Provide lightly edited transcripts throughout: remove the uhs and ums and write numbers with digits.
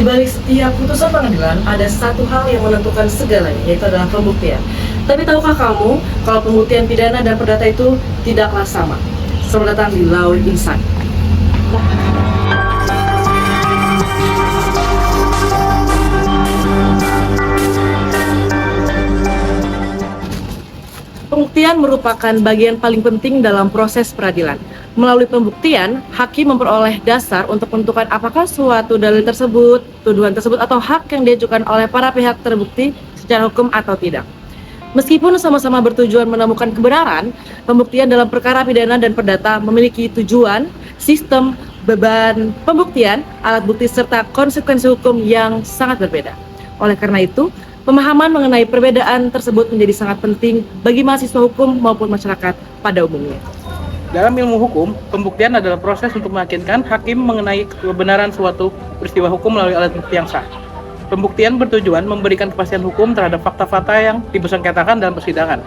balik setiap putusan pengadilan ada satu hal yang menentukan segalanya, yaitu adalah pembuktian. Tapi tahukah kamu kalau pembuktian pidana dan perdata itu tidaklah sama? Selamat datang di Law Insight. Pembuktian merupakan bagian paling penting dalam proses peradilan. Melalui pembuktian, hakim memperoleh dasar untuk menentukan apakah suatu dalil tersebut, tuduhan tersebut, atau hak yang diajukan oleh para pihak terbukti secara hukum atau tidak. Meskipun sama-sama bertujuan menemukan kebenaran, pembuktian dalam perkara pidana dan perdata memiliki tujuan, sistem, beban pembuktian, alat bukti, serta konsekuensi hukum yang sangat berbeda. Oleh karena itu, pemahaman mengenai perbedaan tersebut menjadi sangat penting bagi mahasiswa hukum maupun masyarakat pada umumnya. Dalam ilmu hukum, pembuktian adalah proses untuk meyakinkan hakim mengenai kebenaran suatu peristiwa hukum melalui alat bukti yang sah. Pembuktian bertujuan memberikan kepastian hukum terhadap fakta-fakta yang dipersengketakan dalam persidangan.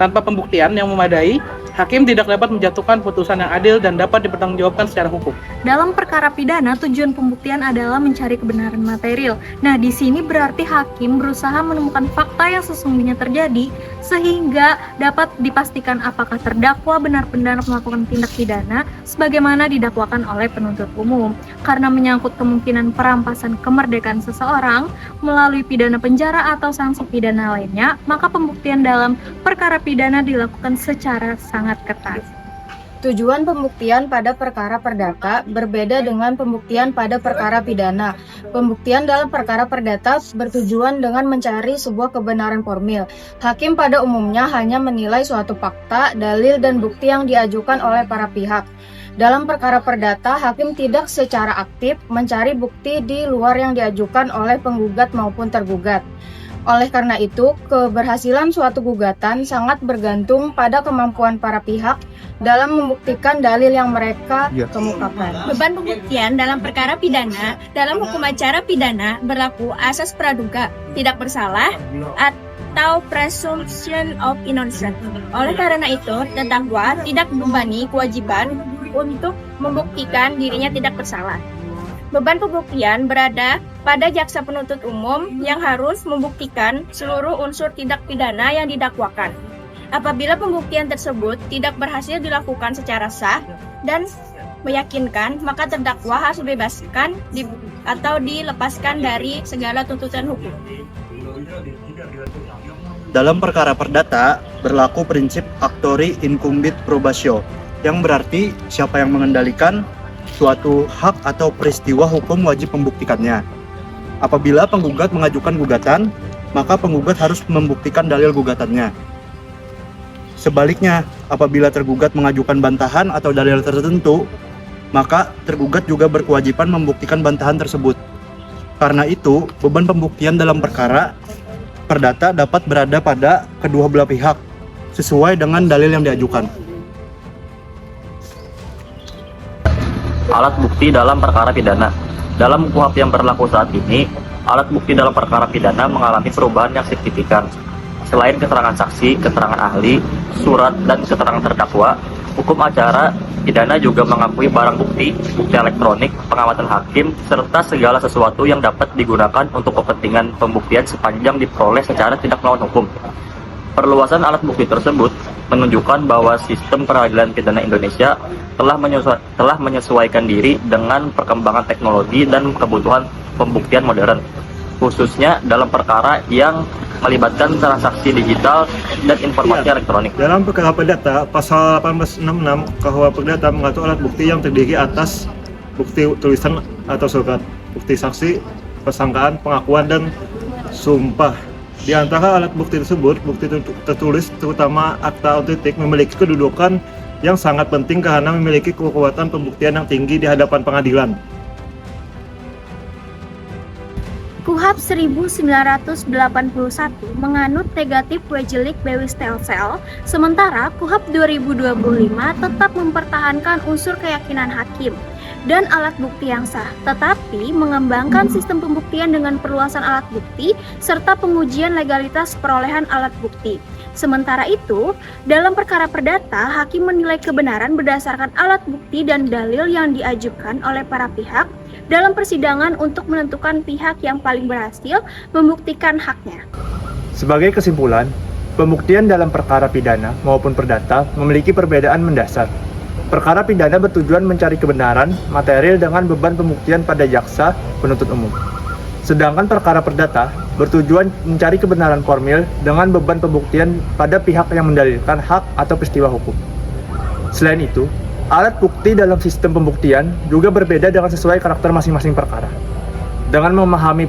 Tanpa pembuktian yang memadai, hakim tidak dapat menjatuhkan putusan yang adil dan dapat dipertanggungjawabkan secara hukum. Dalam perkara pidana, tujuan pembuktian adalah mencari kebenaran material. Nah, di sini berarti hakim berusaha menemukan fakta yang sesungguhnya terjadi sehingga dapat dipastikan apakah terdakwa benar-benar melakukan tindak pidana sebagaimana didakwakan oleh penuntut umum. Karena menyangkut kemungkinan perampasan kemerdekaan seseorang melalui pidana penjara atau sanksi pidana lainnya, maka pembuktian dalam perkara pidana dilakukan secara sangat ketat. Tujuan pembuktian pada perkara perdata berbeda dengan pembuktian pada perkara pidana. Pembuktian dalam perkara perdata bertujuan dengan mencari sebuah kebenaran formil. Hakim pada umumnya hanya menilai suatu fakta, dalil, dan bukti yang diajukan oleh para pihak. Dalam perkara perdata, hakim tidak secara aktif mencari bukti di luar yang diajukan oleh penggugat maupun tergugat. Oleh karena itu, keberhasilan suatu gugatan sangat bergantung pada kemampuan para pihak dalam membuktikan dalil yang mereka kemukakan. Beban pembuktian dalam perkara pidana, dalam hukum acara pidana berlaku asas praduga, tidak bersalah, atau presumption of innocence. Oleh karena itu, terdakwa tidak membebani kewajiban untuk membuktikan dirinya tidak bersalah. Beban pembuktian berada pada jaksa penuntut umum yang harus membuktikan seluruh unsur tindak pidana yang didakwakan. Apabila pembuktian tersebut tidak berhasil dilakukan secara sah dan meyakinkan, maka terdakwa harus dibebaskan atau dilepaskan dari segala tuntutan hukum. Dalam perkara perdata, berlaku prinsip actori incumbit probatio, yang berarti siapa yang mengendalikan suatu hak atau peristiwa hukum wajib membuktikannya. Apabila penggugat mengajukan gugatan, maka penggugat harus membuktikan dalil gugatannya. Sebaliknya, apabila tergugat mengajukan bantahan atau dalil tertentu, maka tergugat juga berkewajiban membuktikan bantahan tersebut. Karena itu, beban pembuktian dalam perkara perdata dapat berada pada kedua belah pihak, sesuai dengan dalil yang diajukan. Alat bukti dalam perkara pidana. Dalam KUHP yang berlaku saat ini, alat bukti dalam perkara pidana mengalami perubahan yang signifikan. Selain keterangan saksi, keterangan ahli, surat, dan keterangan terdakwa, hukum acara pidana juga mengakui barang bukti, bukti elektronik, pengamatan hakim, serta segala sesuatu yang dapat digunakan untuk kepentingan pembuktian sepanjang diperoleh secara tidak melawan hukum. Perluasan alat bukti tersebut menunjukkan bahwa sistem peradilan pidana Indonesia telah menyesuaikan diri dengan perkembangan teknologi dan kebutuhan pembuktian modern, khususnya dalam perkara yang melibatkan transaksi digital dan informasi elektronik. Dalam perkara perdata, pasal 1866 KUHP Perdata mengatur alat bukti yang terdiri atas bukti tulisan atau surat, bukti saksi, persangkaan, pengakuan, dan sumpah. Di antara alat bukti tersebut, bukti tertulis terutama akta autentik memiliki kedudukan yang sangat penting karena memiliki kekuatan pembuktian yang tinggi di hadapan pengadilan. KUHP 1981 menganut negatif Wegelik Bewis Telsel, sementara KUHP 2025 tetap mempertahankan unsur keyakinan hakim dan alat bukti yang sah, tetapi mengembangkan sistem pembuktian dengan perluasan alat bukti serta pengujian legalitas perolehan alat bukti. Sementara itu, dalam perkara perdata, hakim menilai kebenaran berdasarkan alat bukti dan dalil yang diajukan oleh para pihak dalam persidangan untuk menentukan pihak yang paling berhasil membuktikan haknya. Sebagai kesimpulan, pembuktian dalam perkara pidana maupun perdata memiliki perbedaan mendasar. Perkara pidana bertujuan mencari kebenaran material dengan beban pembuktian pada jaksa penuntut umum. Sedangkan perkara perdata bertujuan mencari kebenaran formil dengan beban pembuktian pada pihak yang mendalilkan hak atau peristiwa hukum. Selain itu, alat bukti dalam sistem pembuktian juga berbeda dengan sesuai karakter masing-masing perkara. Dengan memahami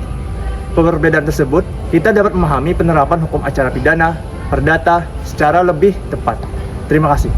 perbedaan tersebut, kita dapat memahami penerapan hukum acara pidana, perdata secara lebih tepat. Terima kasih.